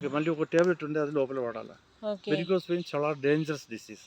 మళ్ళీ ఒక టాబ్లెట్ ఉంది, అది లోపల వాడాలి. ఓకే. వెరికోస్ వెయిన్ చాలా డేంజరస్ డిసీజ్.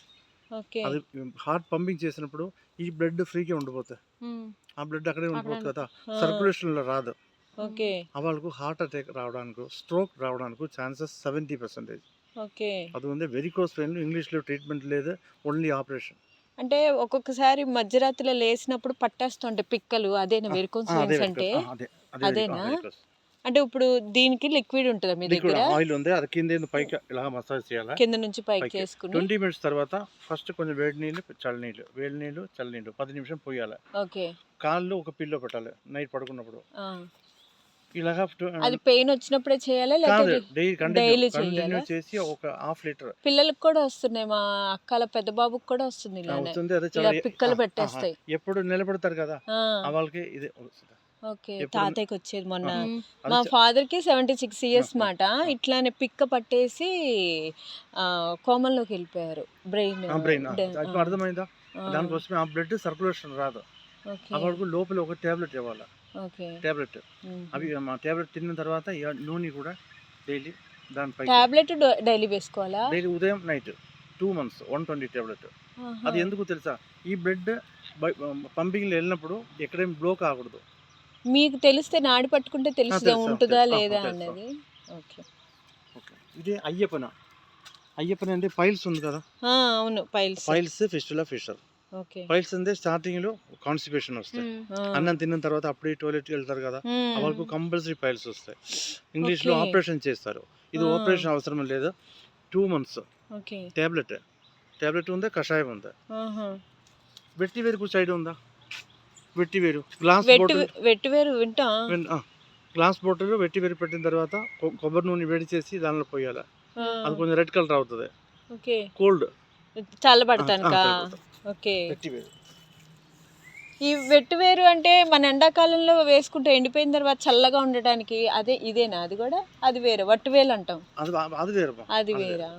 ఓకే. అది హార్ట్ పంపింగ్ చేసినప్పుడు ఈ బ్లడ్ ఫ్రీగా ఉండిపోతాయి. హ్మ్. ఆ బ్లడ్ అక్కడే ఉండిపోతుంది కదా, ఆ! సర్క్యులేషన్లో రాదు. ఓకే. వాళ్ళకు హార్ట్ అటాక్ రావడానికి, స్ట్రోక్ రావడానికి ఛాన్సెస్ 70%. ఓకే. అది ఉంది. వెరికోస్ వెయిన్ ఇంగ్లీష్లో ట్రీట్మెంట్ లేదు, ఓన్లీ ఆపరేషన్. అంటే ఒక్కొక్కసారి మధ్యరాత్రిలో లేసినప్పుడు పట్టేస్తుంటాయి పిక్కలు. అదేనా వెరికోస్ అదే వెయిన్స్ అంటే? అదే అదేనా? వెరికోస్. అంటే ఇప్పుడు దీనికి లిక్విడ్ ఉంటదా మీ లిక్విడ్ దగ్గర? ఆయిల్ ఉంది, అది కింద పైకి ఇలా మసాజ్ చేయాలి. కింద నుంచి పైకి పైకి చేసుకుని 20 మినిట్స్ తర్వాత ఫస్ట్ కొంచెం వేడి నీళ్ళు, చల్లనీళ్ళు, వేడి నీళ్ళు, చల్లనీళ్ళు 10 నిమిషం పోయాలి. ఓకే. కాళ్ళు ఒక పిల్లో పెట్టాలి నైట్ పడుకున్నప్పుడు. ఆ! ఇలాగా అది పెయిన్ వచ్చినప్పుడే చేయాలా కాదు, లేకపోతే కంటిన్యూ డైలీ కంటిన్యూ చేయాలా? చేసి ఒక హాఫ్ లీటర్ పిల్లలకు కూడా వస్తున్నాయి. మా అక్కల పెద్ద బాబుకి కూడా వస్తుంది ఇలానే. అవుతుంది. అదే ఇలా చాలా పిక్కలు పెట్టేస్తాయి. ఎప్పుడు నిలబడతారు కదా, ఆ! వాళ్ళకి ఇదే వస్తుంది. ఓకే. ఎప్పుడు తాతయ్యకి వచ్చేది మొన్న. అది మా ఫాదర్‌కి 76 ఇయర్స్ మాట. ఇట్లానే పిక్క పట్టేసి కోమల్లోకి వెళ్ళిపోయారు. బ్రెయిన్ బ్రెయిన్ ఆ! అర్థమైందా. ఆ! దానికోసమే ఆ బ్లడ్ సర్క్యులేషన్ రాదు. ఓకే. వాళ్ళకు లోపల ఒక టాబ్లెట్ ఇవ్వాలి. ఓకే. టాబ్లెట్ హుహు. అవి మా టాబ్లెట్ తిన్న తర్వాత నూనె కూడా డైలీ దానిపై టాబ్లెట్ డైలీ వేసుకోవాలా? డైలీ ఉదయం నైట్ 2 months 120 టాబ్లెట్. ఆహా! అది ఎందుకు తెలుసా, ఈ బ్లడ్ పంపింగ్లో వెళ్ళినప్పుడు ఎక్కడేం బ్లోక్ ఆగకూడదు. మీకు తెలిస్తే నాడి పట్టుకుంటే తెలుస్తదా తెలుసు, ఉంటుందా తెలుసు. లేదా తెలుసు. అన్నది? ఓకే. ఓకే. ఇది అయ్యప్పన అంటే పైల్స్ ఉంది కదా, ఆ! అవును. Piles. Piles fistula fissure. Okay. Piles అంటే స్టార్టింగ్లో కాన్స్టిపేషన్ వస్తాయి. ఆ! అన్నం తిన్న తర్వాత అప్పుడే టాయిలెట్కి వెళ్తారు కదా, వాళ్ళకు కంపల్సరీ పైల్స్ వస్తాయి. ఇంగ్లీష్లో ఓకే. ఆపరేషన్ చేస్తారు. ఇది ఆ! ఆపరేషన్ అవసరం లేదు. 2 months ఓకే. టాబ్లెట్ ఉందా, కషాయం ఉందా. ఆహా! వెట్టివేరుకు సైడ్ ఉందా, వెట్టివేరు గ్లాస్ బాటిల్, వెట్టివేరు వింటా. గ్లాస్ బాటిల్ వెట్టివేరు పెట్టిన తర్వాత కొబ్బరి నూనె వేడి చేసి దానిలో పోయాలి. ఆ! అది కొంచెం రెడ్ కలర్ అవుతుంది. ఓకే. కోల్డ్ చల్లబడతానికా? ఓకే. వెట్టివేరు. ఈ వెట్టివేరు అంటే మన ఎండాకాలంలో వేసుకుంటే ఎండిపోయిన తర్వాత చల్లగా ఉండటానికి ఇదేనా అది కూడా? అది వేరే వట్టివేలు అంటాం. అది వేరు. అది వేరా?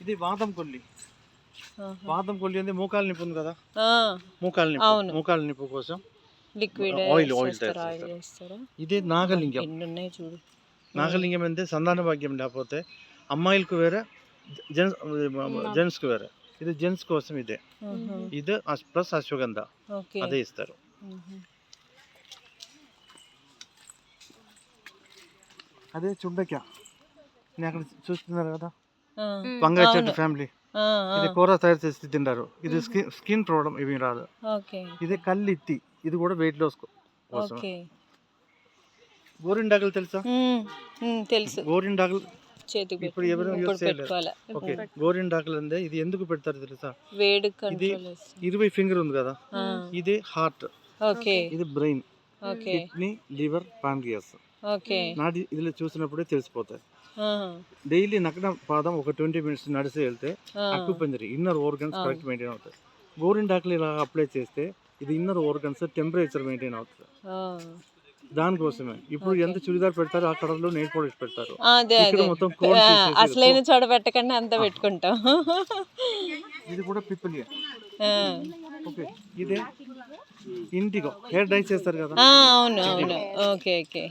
ఇది వాతం కొల్లి. ఆహా! వాతం కొల్లి అంటే మోకాలు నిప్పు ఉంది కదా, ఆ! అవును. మోకాలు నిప్పు కోసం లిక్విడ్ ఆయిల్ చేస్తారా? ఆయిల్ చేస్తారా? ఇది నాగలింగం. ఎన్ని ఉన్నాయి చూడు. నాగలింగం అంటే సంతాన భాగ్యం లేకపోతే అమ్మాయిలకు వేరే, జెంట్స్కి వేరే. ఇది జెంట్స్ కోసం. ఇది ప్లస్ అశ్వగంధ, ఓకే. అదే ఇస్తారు. అదే చుండకాయ అక్కడ చూస్తున్నారు కదా, వంకాయ చెట్టు ఫ్యామిలీ. ఇది కూర తయారు చేసి తింటారు. ఇది స్కిన్ ప్రాబ్లం ఏమీ రాదు. ఓకే. ఇది కల్లిత్తి, ఇది కూడా వెయిట్ లాస్ కోసం. ఓకే. గోరిండాకులు తెలుసా? తెలుసు. గోరిండాకులు చేతికి ఇప్పుడు ఎవరు యూజ్ చేయలేదు. పెట్టుకోవాలి. ఓకే. గోరిండాకులు అంటే ఇది ఎందుకు పెడతారు తెలుసా, వేడి ఇది కంట్రోల్ 20 ఫింగర్ ఉంది కదా, ఇది హార్ట్, ఓకే. ఇది brain, okay. Kidney, liver, pancreas. Okay. నాటి ఇదిలో చూసినప్పుడే తెలిసిపోతాయి. డైలీ నగ్న పాదం ఒక 20 minutes నడిచి వెళ్తే అక్యుపంజరీ ఇన్నర్ ఆర్గన్స్ కరెక్ట్ మెయింటైన్ అవుతాయి. గోరిండాకులు ఇలా అప్లై చేస్తే ఇది ఇన్నర్ ఆర్గన్స్ టెంపరేచర్ మెయింటైన్ అవుతుంది. దానికోసమే ఇప్పుడు ఎంత చుడిదార్ పెడతారు, ఆ కలర్లో నెయిల్ పాలిష్ పెడతారు. ఇక్కడ మొత్తం అసలైన చోట పెట్టకుండా అంతా పెట్టుకుంటాం. ఇది కూడా పిప్పలియా. ఓకే. ఇదే ఇంటిగో హెయిర్ డై చేస్తారు కదా. అవును అవును. ఓకే. ఓకే.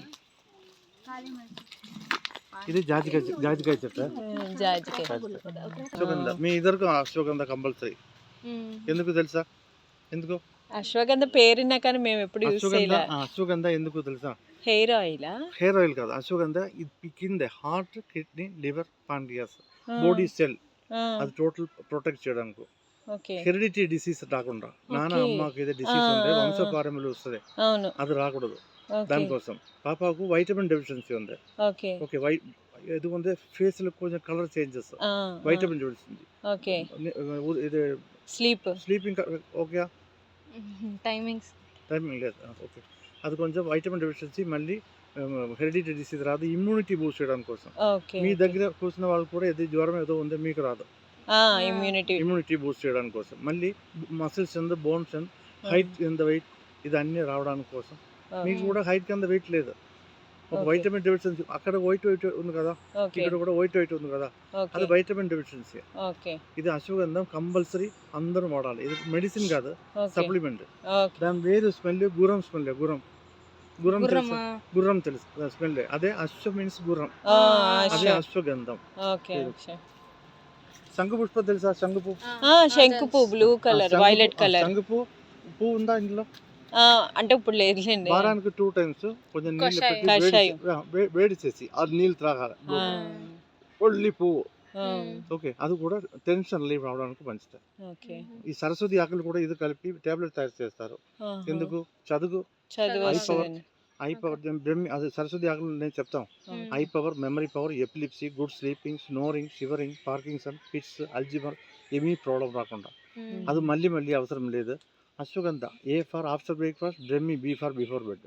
ఇది జాజికాయ చెట్టు. అశ్వగంధ మీ ఇద్దరికి అశ్వగంధ కంపల్సరీ. ఎందుకు తెలుసా? ఎందుకు అశ్వగంధ పేరున్నా కానీ మేము ఎప్పుడు యూస్ చేయలే. అశ్వగంధ ఎందుకు తెలుసా? Hair oil. హెయిర్ ఆయిల్ కాదు, అశ్వగంధ ఇది కింద heart, kidney, liver, pancreas, body cell అది టోటల్ ప్రొటెక్ట్ చేయడానికి. హెరిడిటీ డిసీజ్ రాకుండా, నాన్న అమ్మకి ఏదో డిసీజ్ ఉంటే వంశపారంలో వస్తుంది, అది రాకూడదు. దానికోసం పాపకు వైటమిన్ డెఫిషియన్సీ ఉంది. ఓకే. ఎందుకంటే ఫేస్ లో కొంచెం colour changes, vitamin deficiency. Okay. ఇది స్లీపింగ్ ఓకే, టైమింగ్ లేదు. ఓకే. అది కొంచెం వైటమిన్ డెఫిషియన్సీ, మళ్ళీ హెరిడిటీ డిసీజ్ రాదు, ఇమ్యూనిటీ బూస్ట్ చేయడానికి కోసం. మీ దగ్గర కూర్చున్న వాళ్ళు కూడా ఏదో జ్వరం ఏదో ఉందో మీకు రాదు, ఇమ్యూనిటీ బూస్ట్ చేయడానికి కోసం. మళ్ళీ muscles and bones and height కింద వెయిట్ ఇది అన్నీ రావడానికి కోసం. మీకు కూడా హైట్ కింద వెయిట్ లేదు, ఒక వైటమిన్ డెఫిషియన్సీ. అక్కడ వైట్ ఉంది కదా, ఇక్కడ కూడా వైట్ ఉంది కదా, అది వైటమిన్ డెఫిషియన్సీ. ఇది అశ్వగంధం కంపల్సరీ అందరూ వాడాలి. ఇది మెడిసిన్ కాదు, సప్లిమెంట్. దాని వేరు స్మెల్ గురం స్మెల్. గురం గుర్రం గుర్రం తెలుసా? గుర్రం తెలుసు స్మెల్. అదే అశ్వ మీన్స్ గుర్రం, అదే అశ్వగంధం. ఓకే శంకు పుష్ప తెలుసా? శంకు పువ్వు. శంకు పువ్వు బ్లూ కలర్, వైలెట్ కలర్. శంకు పువ్వు పువ్వు ఉందా ఇంట్లో? అంటే ఇప్పుడు లేదులేండి. వారానికి 2 times కొంచెం నీళ్ళు పెట్టి కషాయం. వేడి చేసి అది నీళ్ళు త్రాగాలి. ఒళ్ళి పువ్వు. ఓకే, అది కూడా టెన్షన్ రిలీవ్ అవడానికి మంచిది. ఓకే, ఈ సరస్వతి ఆకులు కూడా ఇది కలిపి టాబ్లెట్ తయారు చేస్తారు. ఎందుకు? చదువు వస్తుందని. ఐ పవర్ బ్రహ్మి, అది సరస్వతి ఆకులు నేను చెప్తాం. Eye power, memory power, epilepsy, good sleeping, snoring, shivering, Parkinson, fits, Alzheimer ఏమీ ప్రాబ్లం రాకుండా. అది మళ్ళీ అవసరం లేదు. Ashwagandha A for after breakfast, brahmi B for before bed.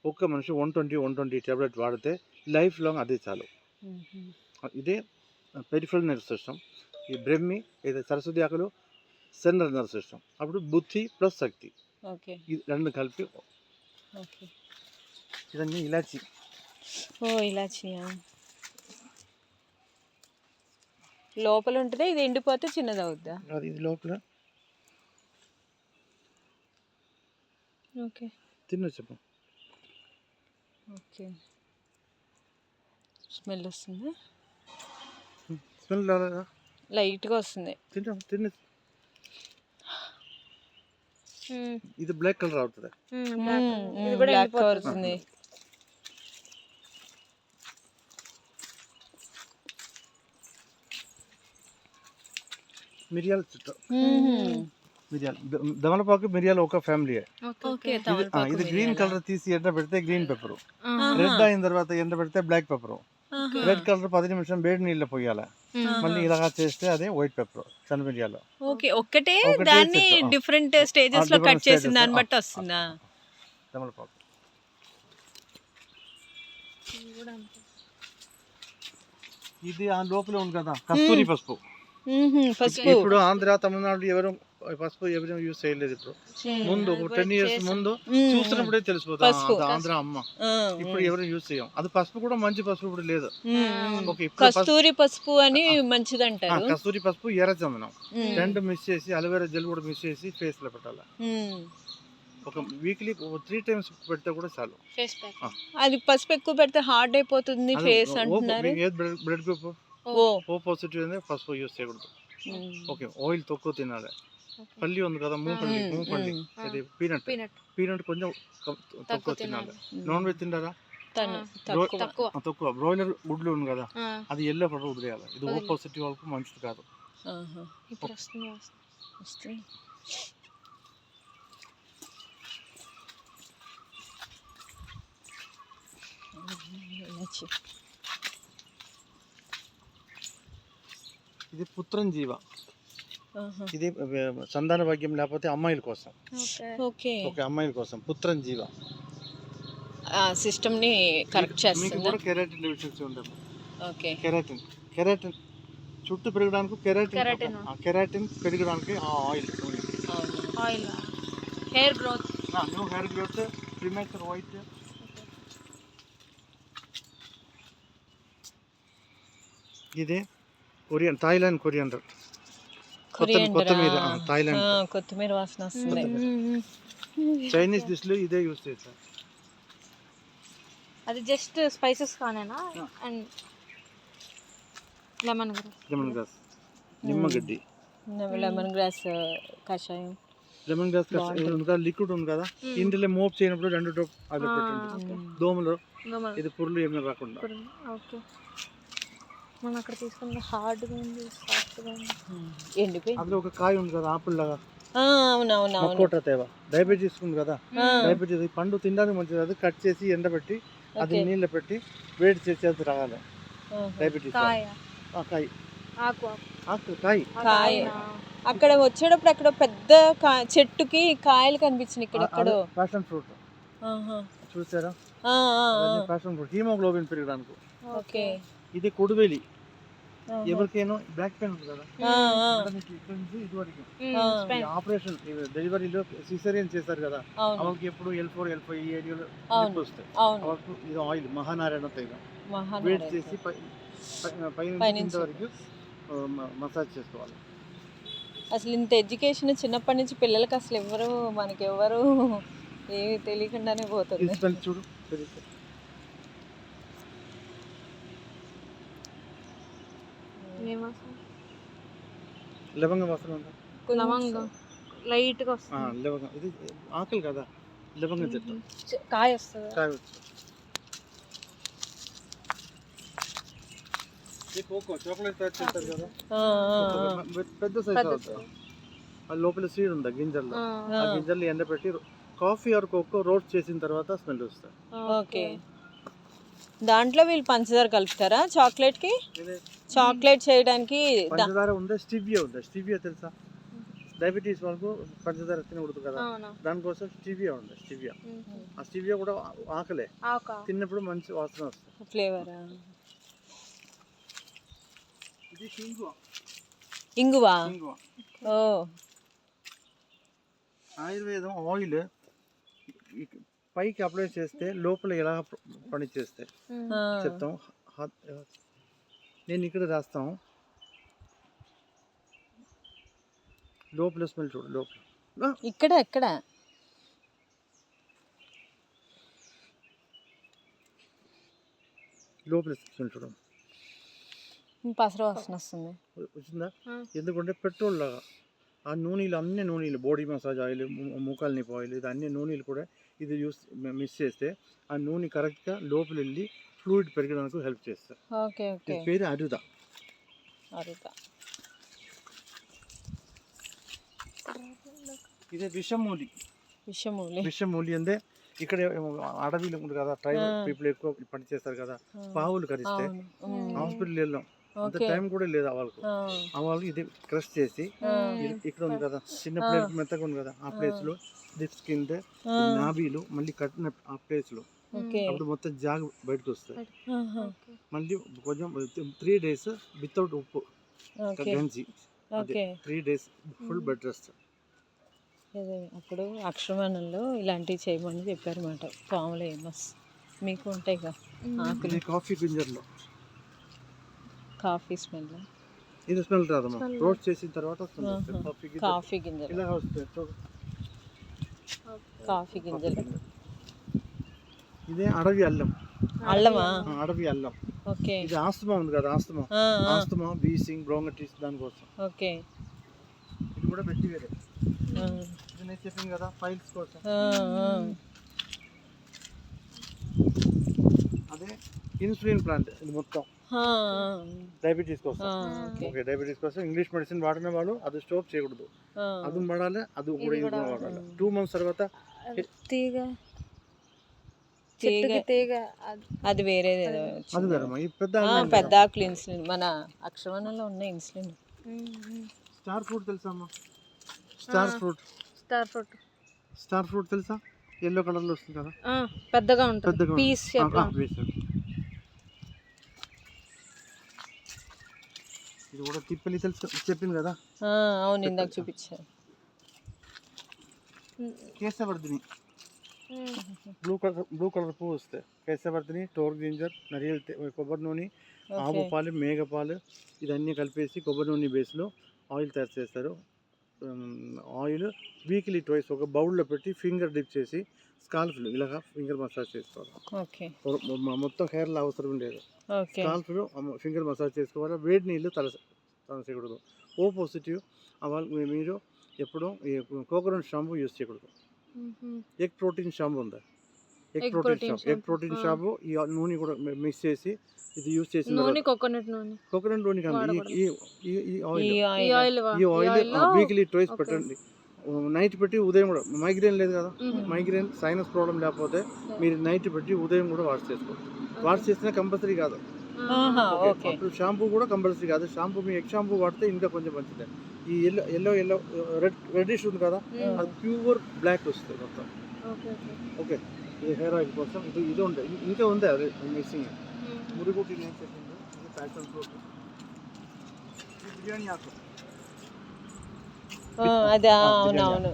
ఒక్క మనిషి 120 టాబ్లెట్ వాడితే లైఫ్ లాంగ్ అదే చాలు. ఇదే పెరిఫరల్ నర్వ్ సిస్టమ్. ఈ బ్రహ్మి ఏదో సరస్వతి ఆకులు సెంట్రల్ నర్వ్ సిస్టమ్. అప్పుడు బుద్ధి ప్లస్ శక్తి, ఇది రెండు కలిపి. ఇదన్నీ ఇలాచి. ఇలాచియా లోపల ఉంటుంది, ఇది ఎండిపోతే చిన్నది అవుద్దా? అది ఇది లోపల. ఓకే, తిన్న చెప్పు. ఓకే, స్మెల్ వస్తుంది. స్మెల్ రాలేదా? లైట్గా వస్తుంది. తిన్న. ఇది బ్లాక్ కలర్ అవుతుంది. బ్లాక్ కలర్ వస్తుంది. మిరియాల చుట్టూ. మిరియాలు, దమలపాకు, మిరియాలు ఒక ఫ్యామిలీ. ఇది గ్రీన్ కలర్ తీసి ఎండ పెడితే గ్రీన్ పెప్పరు, రెడ్ అయిన తర్వాత ఎండ పెడితే బ్లాక్ పెప్పరు. రెడ్ కలర్ 10 నిమిషం వేడి నీళ్ళు పోయాలి, మళ్ళీ ఇలా చేస్తే అదే వైట్ పెప్పర్, సన్న మిరియాలు. ఓకే, ఒక్కటే దాన్ని డిఫరెంట్ స్టేజెస్ లో కట్ చేసిన దాన్ని బట్టి వస్తుందా? దమలపాకు. ఇది ఆ లోపల ఉంది కదా కస్తూరి పసుపు. ఇప్పుడు ఆంధ్ర, తమిళనాడు ఎవరు పసుపు ఎవరు యూజ్ చేయలేదు. ఇప్పుడు ముందు 10 years ముందు చూసినప్పుడే తెలిసిపోతుంది ఆంధ్ర అమ్మ. ఇప్పుడు ఎవరు యూజ్ చేయం. అది పసుపు కూడా మంచి పసుపు ఇప్పుడు లేదు. కస్తూరి పసుపు అని మంచిది అంటారు. కస్తూరి పసుపు, ఎర్ర చందనం రెండు మిక్స్ చేసి, అలోవెరా జెల్ కూడా మిక్స్ చేసి ఫేస్ లో పెట్టాలి. ఒక వీక్లీ 3 times పెడితే కూడా చాలు. అది పసుపు ఎక్కువ పెడితే హార్డ్ అయిపోతుంది ఫేస్ అంటున్నారు. బ్లడ్ గ్రూప్ ఓ పాజిటివ్ అనేది పసుపు యూజ్ చేయకూడదు. ఓకే, ఆయిల్ తక్కువ తినాలి. పల్లి ఉంది కదా, మూపల్లి ఇది పీనట్ కొంచెం తక్కువ తినాలి. నాన్ వెజ్ తింటారా? తక్కువ. బ్రాయిలర్ గుడ్లు ఉంది కదా, అది ఎల్లో పట్టు వదిలేయాలి. ఇది ఓ పాజిటివ్ వాళ్ళకు మంచిది కాదు. ఇది పుత్రం జీవ. ఇది సంతాన భాగ్యం లేకపోతే అమ్మాయిల కోసం. ఓకే, అమ్మాయిల కోసం పుత్రం జీవ సిస్టమ్ ని కరెక్ట్ చేస్తుంది. మీకు కూడా కెరాటిన్ డెఫిషియన్సీ ఉంటుంది. ఓకే, కెరాటిన్ చుట్టూ పెరగడానికి కెరాటిన్ పెరగడానికి oil hair growth, premature white. ఇదే థాయిలాండ్ కొరియాండర్, కొత్తిమీర. థాయిలాండ్ కొత్తిమీర వాసన వస్తుంది. చైనీస్ డిష్లు ఇదే యూజ్ చేస్తారు. అది జస్ట్ స్పైసెస్ కానేనా? అండ్ లెమన్ గ్రాస్, నిమ్మగడ్డి, లెమన్ గ్రాస్ కషాయం. లెమన్ గ్రాస్ కషాయం లిక్విడ్ ఉంది కదా, ఇందులో మోప్ చేయనప్పుడు 2 డ్రాప్ అది పెట్టండి. దోమలు, ఇది పురులు ఏమైనా రాకుండా. మనం అక్కడ తీసుకున్న హార్డ్గా ఉంది, సాఫ్ట్గా ఉంది. ఎండిపోయింది. అందులో ఒక కాయ ఉంది కదా ఆపిల్ లాగా, అవునవును. డయాబెటీస్ ఉంది కదా, డయాబెటీస్ పండు తినడానికి మంచిది. అది కట్ చేసి ఎండబెట్టి అది నీళ్ళు పెట్టి వేడి చేసి అది రాగాలి. డయాబెటీస్ కాయ. అక్కడ వచ్చేటప్పుడు అక్కడ పెద్ద చెట్టుకి కాయలు కనిపించింది. ఇక్కడ ప్యాషన్ ఫ్రూట్ చూసారా? ప్యాషన్ ఫ్రూట్ హీమోగ్లోబిన్ పెరగడానికి. ఓకే, ఇది కొడువేలి. ఎవరికైనా బ్యాక్ పెయిన్ ఉంది కదా, ఇదివరకు ఆపరేషన్ డెలివరీలో సిజేరియన్ చేస్తారు కదా, వాళ్ళకి ఎప్పుడు L4 L5 ఈ ఏరియాలో వస్తాయి. వాళ్ళకు ఇది ఆయిల్ మహానారాయణ తైలం వేడి చేసి పైన వరకు మసాజ్ చేసుకోవాలి. అసలు ఇంత ఎడ్యుకేషన్ చిన్నప్పటి నుంచి పిల్లలకి అసలు ఎవరు మనకి ఎవరు ఏమి తెలియకుండానే పోతుంది. చూడు ఏం వాసన? లవంగ వాసన ఉందా? లవంగం లైట్గా వస్తుంది. లవంగం ఇది ఆకలి కదా, లవంగం చెట్టు కాయ వస్తుంది. కావచ్చు. ఇది కోకో చాక్లెట్ తయారు చేస్తారు కదా, పెద్ద సైజ్ అవుతుంది. అది లోపల సీడ్ ఉంది గింజల్లో, ఆ గింజల్ని ఎండబెట్టి కాఫీ ఆర్ కోకో రోస్ట్ చేసిన తర్వాత స్మెల్ వస్తుంది. ఓకే, దాంట్లో వీళ్ళు పంచదార కలుపుతారా చాక్లెట్ కి? చాక్లెట్ చేయడానికి పంచదార ఉంది, స్టివియా ఉంది. స్టివియా తెలుసా? డయాబెటీస్ వాళ్ళకు పంచదార తినకూడదు కదా, దానికోసం స్టివియా ఉంది. స్టివియా, ఆ స్టివియా కూడా ఆకలే, తిన్నప్పుడు మంచి వాసన వస్తుంది, ఫ్లేవర్. ఇది ఇంగువ. ఇంగువా? ఓ, ఆయుర్వేదం ఆయిల్ పైకి అప్లై చేస్తే లోపల ఎలా పని చేస్తే చెప్తాం. నేను ఇక్కడ రాస్తాం, లోపల స్మెల్ చూడు, లోపల ఇక్కడ ఎక్కడ? లోపల స్మెల్ చూడు, పసర వాసన వస్తుంది. వచ్చిందా? ఎందుకంటే పెట్రోల్ లాగా ఆ నూనెలు, అన్ని నూనెలు, బాడీ మసాజ్ ఆయిల్, ముఖాలు నిప్పు ఆయిల్, ఇది అన్ని నూనెలు కూడా ఇది మిక్స్ చేస్తే ఆ నూనె కరెక్ట్గా లోపల వెళ్ళి ఫ్లూయిడ్ పెరగడానికి హెల్ప్ చేస్తారు. ఓకే ఓకే, ఇది పేరు అరుదా. ఇదే విషమూలి. విషమూలి అంటే ఇక్కడ అడవిలో ఉంది కదా, ట్రైబల్ పీపుల్ ఎక్కువ పని చేస్తారు కదా, పావులు కరిస్తే హాస్పిటల్ వెళ్ళాం, అంత టైం కూడా లేదు వాళ్ళకు. వాళ్ళు ఇది క్రష్ చేసి ఇక్కడ ఉంది కదా, చిన్న ప్లేస్ మెత్తగా ఉంది కదా, ఆ ప్లేస్ లో లిప్స్ కింద నాభీలు మళ్ళీ కట్టిన ఆ ప్లేస్ లో అప్పుడు మొత్తం జాగ్ బయటకు వస్తాయి. మళ్ళీ కొంచెం 3 days వితౌట్ ఉప్పు గంజి, 3 days ఫుల్ బెడ్ రెస్ట్. అప్పుడు అక్షరమానంలో ఇలాంటివి చేయమని చెప్పారు అన్నమాట. పాములు ఏమస్ మీకు ఉంటాయి కదా ఆకులు. కాఫీ గింజర్లో కాఫీ స్మెల్, ఇది స్మెల్ రాదమ్మా, రోస్ట్ చేసిన తర్వాత కాఫీ గింజలు, ఇలా వస్తాయి చూడు, కాఫీ గింజలు. ఇదే అడవి అల్లం. అల్లమా? అడవి అల్లం. ఓకే, ఇది ఆస్తమా ఉంది కదా, ఆస్తమా బీసింగ్ బ్రోంగటిస్ దానికోసం. ఓకే, ఇది కూడా పెట్టి వేరే ఇది నేను చెప్పాను కదా, ఫైల్స్ కోసం. అదే ఇన్సులిన్ ప్లాంట్, ఇది మొత్తం డయాబెటీస్ కోసం. ఓకే, డయాబెటీస్ కోసం ఇంగ్లీష్ మెడిసిన్ వాడిన వాళ్ళు అది స్టాప్ చేయకూడదు, అది వాడాలి, అది కూడా ఇది కూడా వాడాలి. 2 months తర్వాత అది వేరేది, అది వేరమ్మా. ఈ పెద్ద ఆకులు ఇన్సులిన్, మన అక్షరవనంలో ఉన్న ఇన్సులిన్. స్టార్ ఫ్రూట్ తెలుసా అమ్మా? స్టార్ ఫ్రూట్ తెలుసా? ఎల్లో కలర్ లో వస్తుంది కదా, పెద్దగా ఉంటుంది, పీస్ షేప్ లో. ఇది కూడా తిప్పలి తెలుసు, చెప్పింది కదా. అవును, ఇందాక చూపించారు. కేశవర్ధిని, బ్లూ కలర్ పువ్వు వస్తాయి. కేశవర్ధిని, టోర్ గింజర్, నరియల్, కొబ్బరి నూనె, ఆవు పాలు, మేఘ పాలు, ఇదన్నీ కలిపేసి కొబ్బరి నూనె బేస్లో ఆయిల్ తయారు చేస్తారు. ఆయిల్ వీక్లీ ట్వైస్ ఒక బౌల్లో పెట్టి ఫింగర్ డిప్ చేసి స్కాల్ఫ్లో ఇలాగా ఫింగర్ మసాజ్ చేసుకోవాలి. మొత్తం హెయిర్లో అవసరం లేదు, స్కాల్ఫ్లో ఫింగర్ మసాజ్ చేసుకోవాలి. వేడి నీళ్ళు తలసేయకూడదు. ఓ పాజిటివ్ వాళ్ళు మీరు ఎప్పుడు కోకోనట్ షాంపూ యూజ్ చేయకూడదు. ఎగ్ ప్రోటీన్ షాంపూ ఉందా? ఎగ్ ప్రోటీన్ షాంపూ ఈ నూనె కూడా మిక్స్ చేసి ఇది యూజ్ చేసిన కోకోనట్ నూనె కాదు, ఈ ఆయిల్ వీక్లీ ట్వైస్ పెట్టండి. నైట్ పెట్టి ఉదయం కూడా, మైగ్రేన్ లేదు కదా, మైగ్రేన్ సైనస్ ప్రాబ్లం లేకపోతే మీరు నైట్ పెట్టి ఉదయం కూడా వాష్ చేసుకోండి. వాష్ చేసినా కంపల్సరీ కాదు, అప్పుడు షాంపూ కూడా కంపల్సరీ కాదు. షాంపూ మీ ఎగ్ షాంపూ వాడితే ఇంకా కొంచెం మంచిది. ఈ ఎల్లో రెడ్డిష్ ఉంది కదా, అది ప్యూర్ బ్లాక్ వస్తుంది మొత్తం. ఓకే, ఇది హెయిర్ ఆయిల్ కోసం. ఇది ఉంది, ఇంకా ఉంది అది మిక్సింగ్. మురుగుటి నేను చెప్పింది, ఇది ప్యాషన్ ఫ్రూట్, బిర్యానీ ఆకు, అది అవునవును,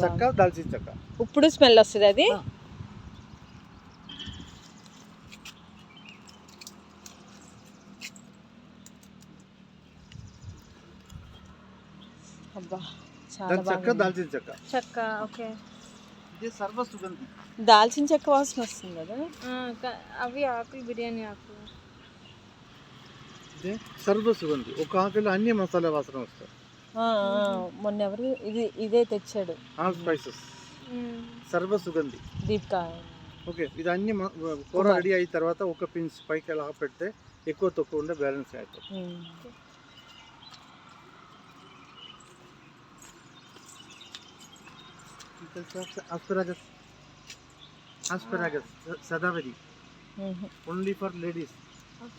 చెక్క, దాల్చిన చెక్క. ఇప్పుడు స్మెల్ వస్తుంది అది. అబ్బా, చాలా చెక్క, దాల్చిన చెక్క. ఓకే, ఇది సర్వ సుగంధి. దాల్చిన చెక్క వాసన వస్తుంది కదా. అవి ఆకులు బిర్యానీ ఆకులు. ఇదే సర్వ సుగంధి. ఒక ఆకులో అన్ని మసాలా వాసన వస్తాయి. మొన్న ఎవరు ఇదే తెచ్చాడు, ఆల్ స్పైసెస్ సర్వ సుగంధి దీపికా. ఓకే, ఇది అన్ని కూర రెడీ అయిన తర్వాత ఒక పిన్స్ పైకి అలా పెడితే ఎక్కువ తక్కువ ఉండే బ్యాలెన్స్ అవుతుంది. ఆస్పరాగస్, ఆస్పరాగస్ సదావరి, only for ladies.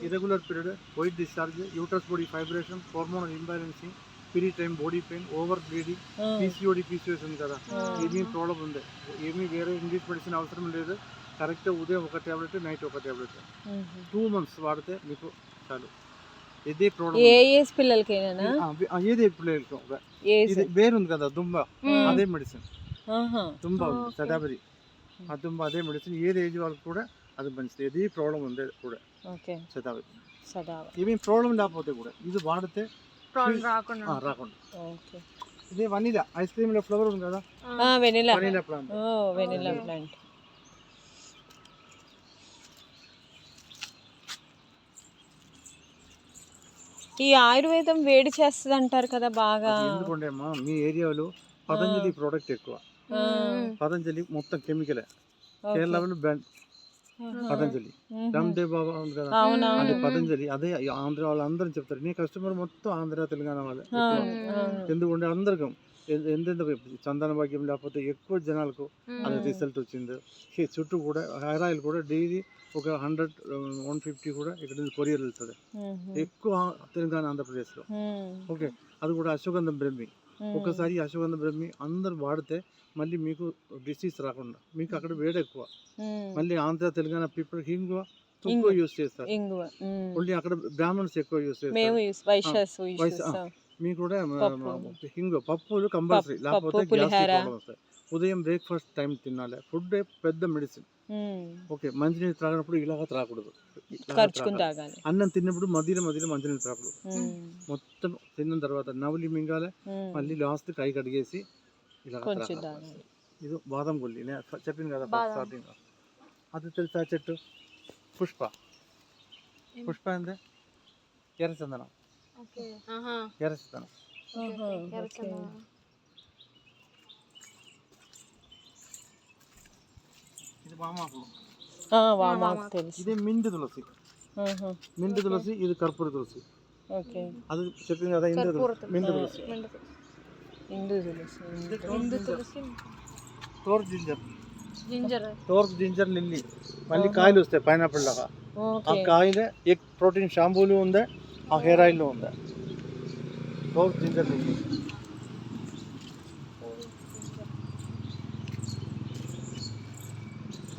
Irregular period, white discharge, uterus body ఫైబ్రేషన్, hormonal imbalancing, period time, body pain, over bleeding, PCOD PCOS ఉంది కదా, ఏమీ ప్రాబ్లం ఉంది, ఏమీ వేరే ఇంగ్లీష్ మెడిసిన్ అవసరం లేదు. కరెక్ట్ ఉదయం ఒక ట్యాబ్లెట్, నైట్ ఒక ట్యాబ్లెట్, 2 months వాడితే మీకు చాలు. ఇదే ప్రాబ్లం ఏ ఏజ్ పిల్లలకైనా, ఏదే పిల్లలకి. ఇది వేరు ఉంది కదా దుంబ, అదే మెడిసిన్. దుంబ సదాబరి, ఆ దుంబ అదే మెడిసిన్. ఏది ఏజ్ వాళ్ళకి కూడా అది మంచిది. ఏది ప్రాబ్లం ఉంది కూడా సదాబరి. ఏమేమి ప్రాబ్లం లేకపోతే కూడా ఇది వాడితే రాకుండా. ఇదే వనీలా ఐస్ క్రీమ్ లో ఫ్లవర్ ఉంది కదా, వెనిలా ప్లాంట్. Vanilla plant. ఈ ఆయుర్వేదం వేడి చేస్తుంది అంటారు కదా బాగా. ఎందుకంటే అమ్మా మీ ఏరియాలో పతంజలి ప్రోడక్ట్ ఎక్కువ. పతంజలి మొత్తం కెమికలే. కేరళలో బ్రాండ్ పతంజలి, రామ్దేవ్ బాబా ఉంది కదా, అది పతంజలి. అదే ఆంధ్ర వాళ్ళందరూ చెప్తారు. నీ కస్టమర్ మొత్తం ఆంధ్ర తెలంగాణ వాళ్ళే. ఎందుకంటే అందరికీ ఎంతెంత చందన భాగ్యం లేకపోతే ఎక్కువ జనాలకు అది రిజల్ట్ వచ్చింది. చుట్టూ కూడా హెయిర్ ఆయిల్ కూడా డైలీ ఒక 100-150 కూడా ఇక్కడ నుంచి కొరియర్ వెళ్తుంది ఎక్కువ తెలంగాణ ఆంధ్రప్రదేశ్లో. ఓకే, అది కూడా అశ్వగంధం బ్రహ్మి. ఒకసారి అశ్వగంధ బ్రహ్మి అందరు వాడితే మళ్ళీ మీకు డిసీజ్ రాకుండా. మీకు అక్కడ వేడి ఎక్కువ, మళ్ళీ ఆంధ్ర తెలంగాణ పీపుల్ హింగువ ఎక్కువ యూస్ చేస్తారు. ఓన్లీ అక్కడ బ్రాహ్మణ్స్ ఎక్కువ యూస్ చేస్తారు. మీకు కూడా హింగు పప్పులు కంపల్సరీ, లేకపోతే గ్యాస్ ప్రాబ్లం వస్తాయి. ఉదయం బ్రేక్ఫాస్ట్ టైం తినాలి. ఫుడ్ పెద్ద మెడిసిన్. ఓకే, మంచినీళ్ళు త్రాగినప్పుడు ఇలాగ త్రాగకూడదు. అన్నం తిన్నప్పుడు మధ్యలో మంచినీళ్ళు త్రాగకూడదు. మొత్తం తిన్న తర్వాత నవలి మింగాలి, మళ్ళీ లాస్ట్ కై కడిగేసి ఇలా త్రాగాలి. ఇది బాదం గుల్లి చెప్పింది కదా స్టార్టింగ్. అది తెలుసా చెట్టు? పుష్ప. పుష్ప అంటే ఎర్రచందనం. ఎర్రచందనం ఇది వామాకు. ఇది మిండి తులసి. మిండి తులసి, ఇది కర్పూర తులసి. అది చెప్పింది కదా మిండి తులసి. Torch ginger lily. మళ్ళీ కాయలు వస్తాయి పైనాపిల్ లాగా. ఆ కాయలే ఎగ్ ప్రోటీన్ షాంపూలు ఉందే, ఆ హెయిర్ ఆయిల్లో ఉందా. Tork ginger lily.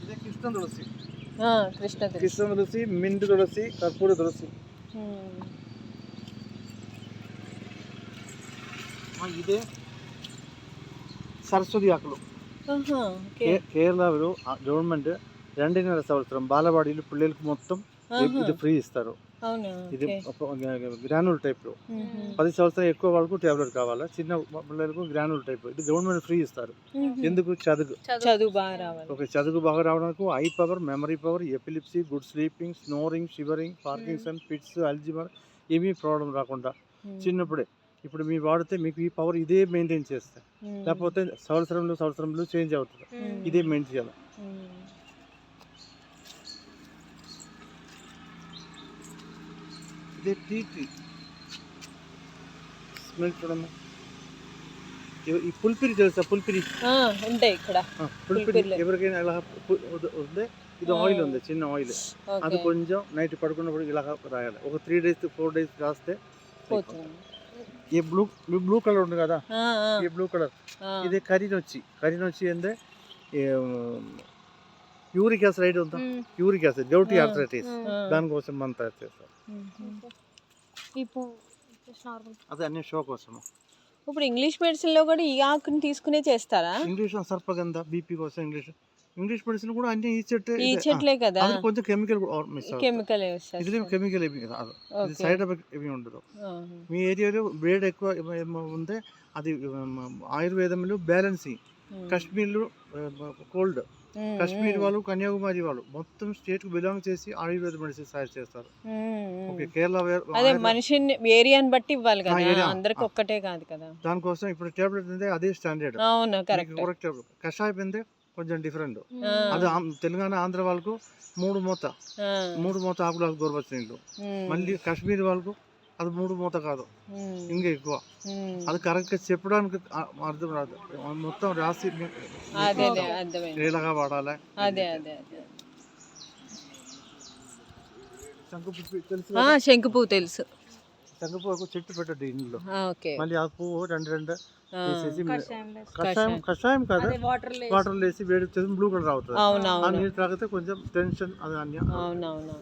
ఇదే కృష్ణ తులసి. కృష్ణ తులసి, మిండి తులసి, కర్పూర తులసి. ఇదే సరస్వతి ఆకులు. కేరళలో గవర్నమెంట్ 2.5 సంవత్సరం బాలవాడీలు పిల్లలకు మొత్తం ఇది ఫ్రీ ఇస్తారు. ఇది గ్రానుల్ టైప్ లో. 10 సంవత్సరాలు ఎక్కువ వాళ్ళకు టాబ్లెట్ కావాలా, చిన్న పిల్లలకు గ్రానుల్ టైప్. ఇది గవర్నమెంట్ ఫ్రీ ఇస్తారు. ఎందుకు? చదువు బాగా రావాలి. ఓకే, చదువు బాగా రావడానికి I power, memory power, epilepsy, good sleeping, snoring, shivering, Parkinson, fits, Alzheimer ఏమీ ప్రాబ్లం రాకుండా చిన్నప్పుడే. ఇప్పుడు మీరు వాడితే మీకు ఈ పవర్ ఇదే మెయింటైన్ చేస్తాయి. లేకపోతే సంవత్సరంలో చేంజ్ అవుతుంది. ఇదే మెయింటైన్ చేయాలి. ఇదే టీ ట్రీ. స్మెల్ చూడమ్మా. ఈ పుల్పిరి తెలుసా? పుల్పిరి ఉంటాయి ఇక్కడ. పుల్పిరి ఎవరికైనా ఇలా ఉంది. ఇది ఆయిల్ ఉంది, చిన్న ఆయిల్. అది కొంచెం నైట్ పడుకున్నప్పుడు ఇలా రాయాలి. ఒక 3 days 4 days రాస్తే ఈ బ్లూ కలర్ ఉంది కదా, ఈ బ్లూ కలర్ ఇదే కరినొచ్చి అంటే యూరిక్ యాసిడ్ ఉందా, యూరిక్ యాసిడ్, గౌటీ ఆర్థరైటిస్, దానికోసం మనం తయారు చేస్తాం. అదే అన్ని షో కోసం. ఇప్పుడు ఇంగ్లీష్ మెడిసిన్ లో కూడా ఈ ఆకుని తీసుకునే చేస్తారా? ఇంగ్లీష్ సర్పగంధ బీపీ కోసం ఇంగ్లీష్ మెడిసిన్ కూడా అన్ని ఈ చెట్లే కదా. కొంచెం కెమికల్ కెమికల్ ఇది సైడ్ ఎఫెక్ట్ ఏమి ఉండదు. మీ ఏరియాలో బ్రేడ్ ఎక్కువ ఉంటే అది ఆయుర్వేదంలో బ్యాలెన్సింగ్. కాశ్మీర్లో కోల్డ్, కాశ్మీర్ వాళ్ళు, కన్యాకుమారి వాళ్ళు మొత్తం స్టేట్ కు బిలాంగ్ చేసి ఆయుర్వేద మెడిసిన్ తయారు చేస్తారు. ఓకే, కేరళ అదే మనిషిని ఏరియాని బట్టి ఇవ్వాలి కదా, అందరికి ఒక్కటే కాదు కదా. దానికోసం ఇప్పుడు టాబ్లెట్ ఉంది అదే స్టాండర్డ్. అవును, కరెక్ట్. టాబ్లెట్ కషాయం ఉంది కొంచెం డిఫరెంట్. అది తెలంగాణ ఆంధ్ర వాళ్ళకు 3 మూత ఆకులు గోరువెచ్చ నీళ్ళు. మళ్ళీ కాశ్మీర్ వాళ్ళకు అది 3 మూత కాదు, ఇంకా ఎక్కువ. అది కరెక్ట్ గా చెప్పడానికి అర్థం రాదు, మొత్తం రాసి ఎలాగా వాడాలి. శంకు పువ్వు తెలుసు. శంకు పువ్వు చెట్టు పెట్టండి ఇంట్లో, ఓకే. మళ్ళీ ఆ పువ్వు రెండు తీసేసి కషాయం కాదు వాటర్ వేసి వేడి చేసి బ్లూ కలర్ అవుతుంది. ఆ నీళ్ళు తాగితే కొంచెం టెన్షన్ అది అన్నీ. అవునవును.